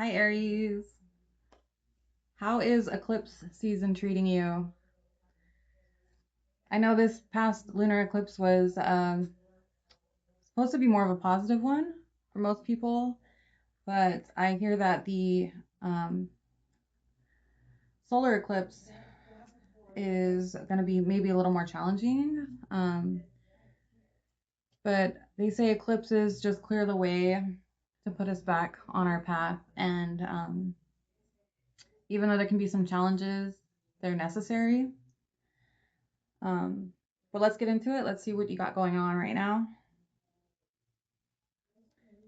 Hi, Aries. How is eclipse season treating you? I know this past lunar eclipse was supposed to be more of a positive one for most people, but I hear that the um, solar eclipse is going to be maybe a little more challenging. But they say eclipses just clear the way to put us back on our path. And even though there can be some challenges, they're necessary. Um, but let's get into it. Let's see what you got going on right now.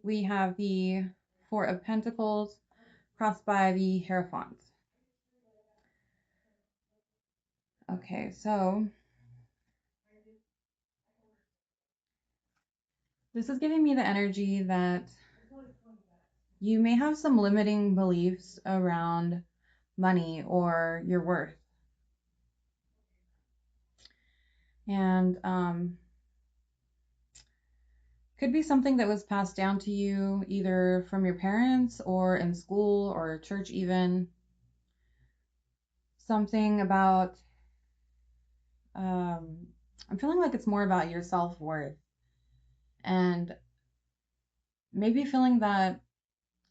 We have the Four of Pentacles crossed by the Hierophant. Okay, so this is giving me the energy that you may have some limiting beliefs around money or your worth. And could be something that was passed down to you either from your parents or in school or church, even. Something about, um, I'm feeling like it's more about your self worth and maybe feeling that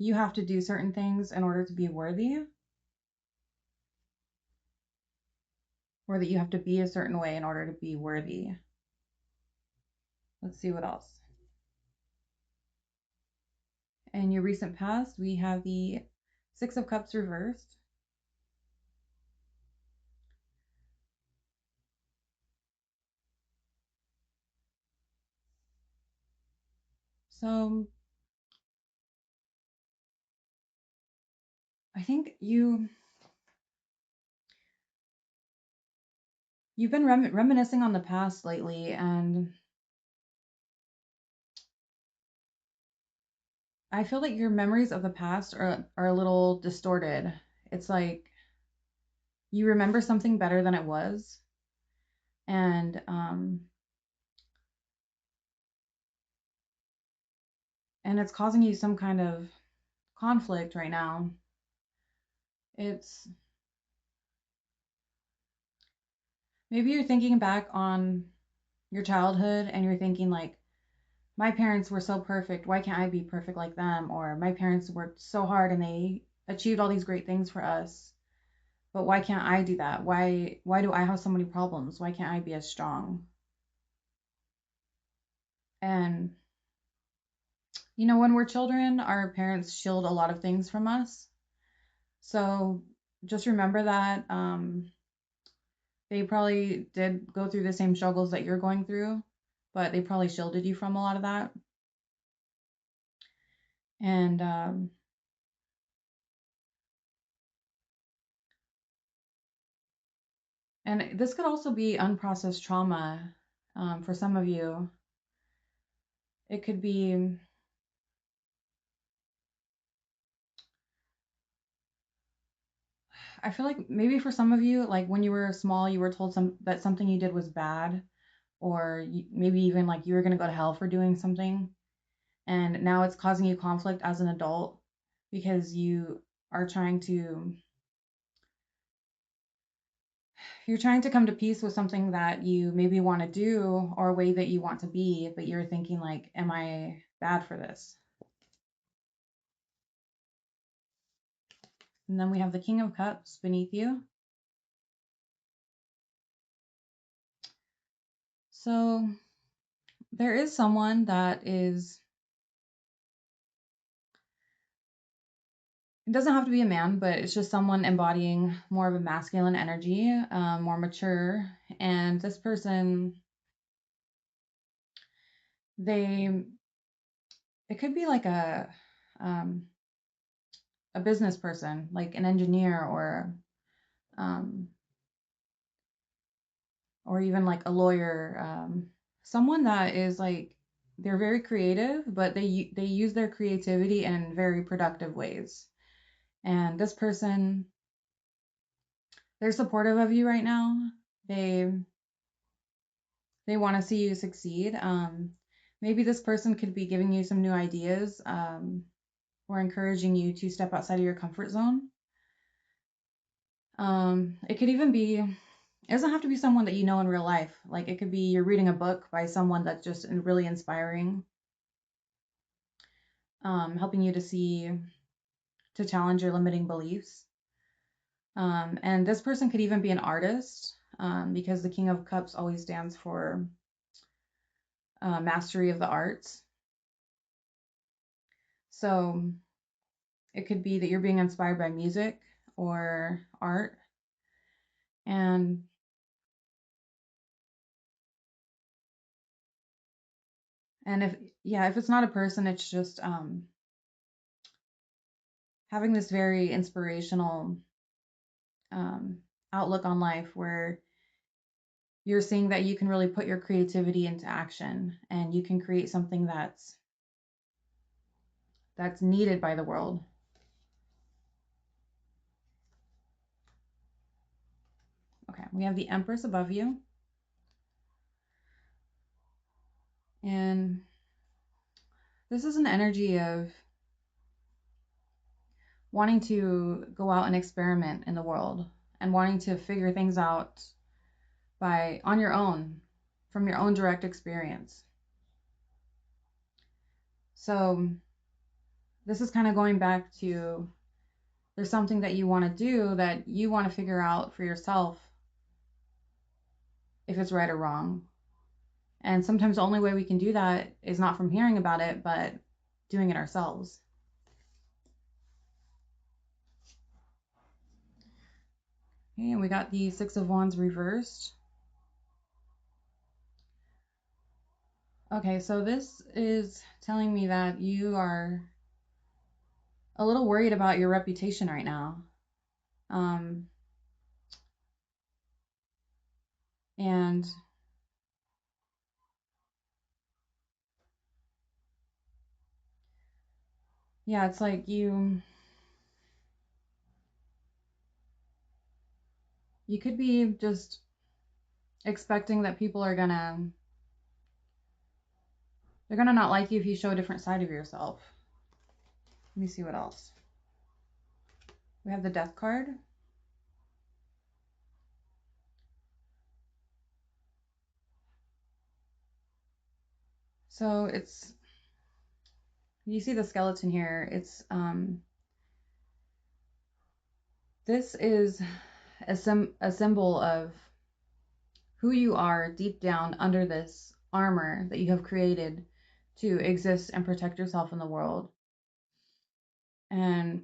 you have to do certain things in order to be worthy, or that you have to be a certain way in order to be worthy. Let's see what else. In your recent past, we have the Six of Cups reversed. So I think you've been reminiscing on the past lately, and I feel like your memories of the past are a little distorted. It's like you remember something better than it was, and and it's causing you some kind of conflict right now. It's maybe you're thinking back on your childhood and you're thinking like, my parents were so perfect, why can't I be perfect like them? Or my parents worked so hard and they achieved all these great things for us, but why can't I do that? Why do I have so many problems? Why can't I be as strong? And when we're children, our parents shield a lot of things from us. So just remember that they probably did go through the same struggles that you're going through, but they probably shielded you from a lot of that. And and this could also be unprocessed trauma for some of you. It could be, I feel like maybe for some of you, like when you were small, you were told that something you did was bad, or maybe even like you were going to go to hell for doing something. And now it's causing you conflict as an adult because are trying to, you're trying to come to peace with something that you maybe want to do or a way that you want to be, but you're thinking like, am I bad for this? And then we have the King of Cups beneath you. So there is someone that is, it doesn't have to be a man, but it's just someone embodying more of a masculine energy, more mature. And this person, they, it could be like um, a business person, like an engineer um, or even like a lawyer, someone that is like, they're very creative, but they use their creativity in very productive ways. And this person, they're supportive of you right now. They they want to see you succeed. Maybe this person could be giving you some new ideas, or encouraging you to step outside of your comfort zone. It could even be, it doesn't have to be someone that you know in real life. Like it could be you're reading a book by someone that's just really inspiring, helping you to challenge your limiting beliefs. And this person could even be an artist, because the King of Cups always stands for mastery of the arts. So it could be that you're being inspired by music or art. And if it's not a person, it's just having this very inspirational um, outlook on life where you're seeing that you can really put your creativity into action and you can create something that's needed by the world. Okay, we have the Empress above you. And this is an energy of wanting to go out and experiment in the world and wanting to figure things out on your own, from your own direct experience. So this is kind of going back to, there's something that you want to do that you want to figure out for yourself if it's right or wrong. And sometimes the only way we can do that is not from hearing about it, but doing it ourselves. Okay, and we got the Six of Wands reversed. Okay, so this is telling me that you are a little worried about your reputation right now. And yeah, it's like you could be just expecting that people are they're gonna not like you if you show a different side of yourself. Let me see what else. We have the Death card. So it's, you see the skeleton here. It's this is a symbol of who you are deep down under this armor that you have created to exist and protect yourself in the world. And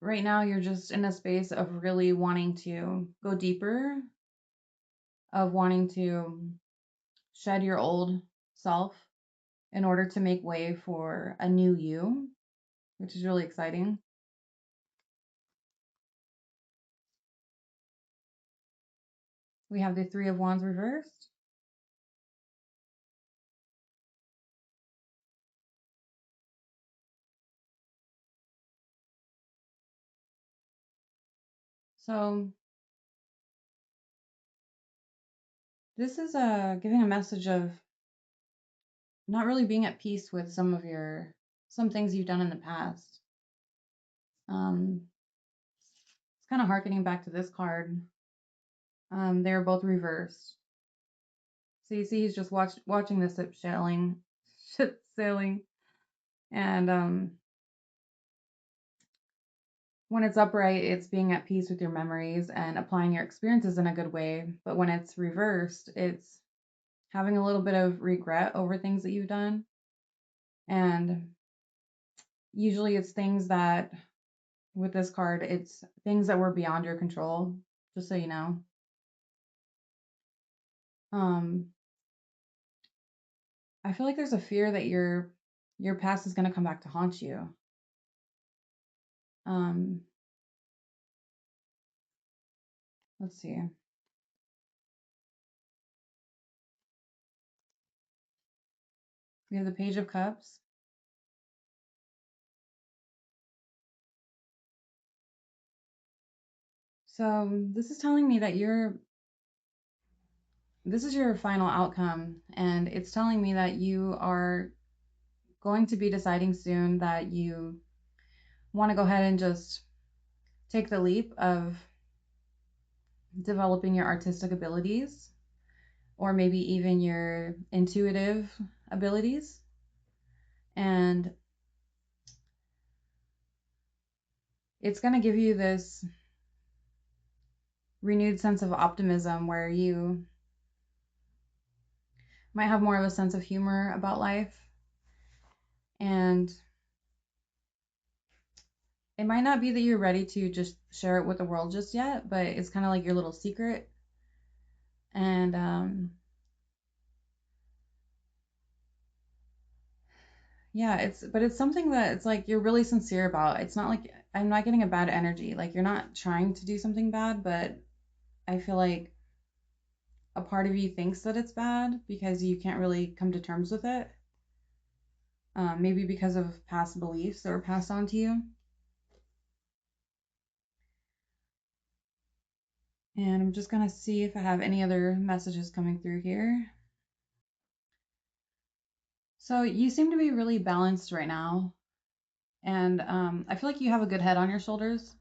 right now you're just in a space of really wanting to go deeper, of wanting to shed your old self in order to make way for a new you, which is really exciting. We have the Three of Wands reversed. So this is giving a message of not really being at peace with some things you've done in the past. It's kind of harkening back to this card. They're both reversed. So you see, he's just watching the ship sailing, and when it's upright, it's being at peace with your memories and applying your experiences in a good way. But when it's reversed, it's having a little bit of regret over things that you've done, and usually it's things that, with this card, it's things that were beyond your control, just so you know. Um, I feel like there's a fear that your past is going to come back to haunt you. Um, let's see. We have the Page of Cups. So this is telling me that this is your final outcome, and it's telling me that you are going to be deciding soon that you want to go ahead and just take the leap of developing your artistic abilities or maybe even your intuitive abilities. And it's going to give you this renewed sense of optimism where you might have more of a sense of humor about life. And it might not be that you're ready to just share it with the world just yet, but it's kind of like your little secret. And yeah, it's something that it's like you're really sincere about. It's not like I'm not getting a bad energy. Like you're not trying to do something bad, but I feel like a part of you thinks that it's bad because you can't really come to terms with it. Maybe because of past beliefs that were passed on to you. And I'm just gonna see if I have any other messages coming through here. So you seem to be really balanced right now, and I feel like you have a good head on your shoulders.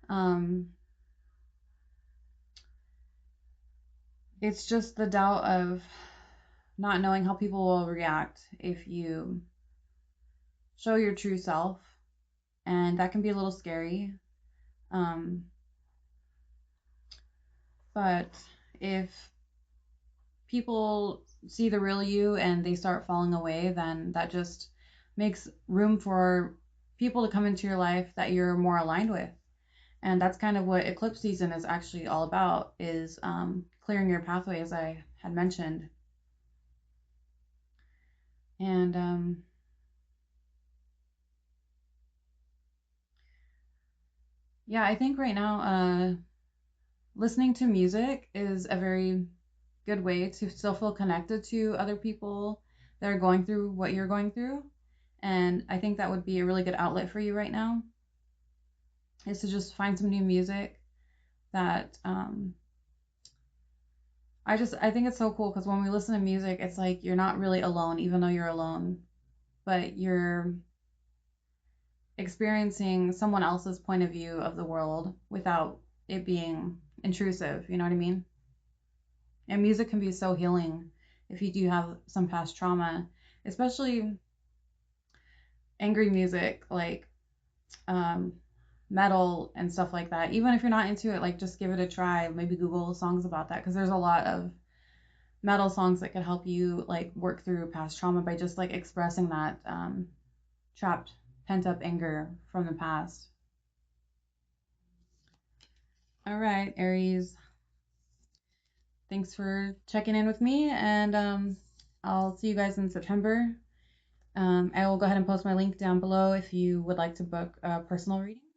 Um, it's just the doubt of not knowing how people will react if you show your true self, and that can be a little scary. Um, but if people see the real you and they start falling away, then that just makes room for people to come into your life that you're more aligned with. And that's kind of what eclipse season is actually all about, is clearing your pathway, as I had mentioned. And yeah, I think right now listening to music is a very good way to still feel connected to other people that are going through what you're going through. And I think that would be a really good outlet for you right now, is to just find some new music that I think it's so cool because when we listen to music, it's like you're not really alone, even though you're alone, but you're experiencing someone else's point of view of the world without it being intrusive. You know what I mean? And music can be so healing if you do have some past trauma, especially angry music like um, metal and stuff like that. Even if you're not into it, like just give it a try. Maybe Google songs about that because there's a lot of metal songs that can help you like work through past trauma by just like expressing that trapped, pent up anger from the past. All right, Aries. Thanks for checking in with me, and I'll see you guys in September. I will go ahead and post my link down below if you would like to book a personal reading.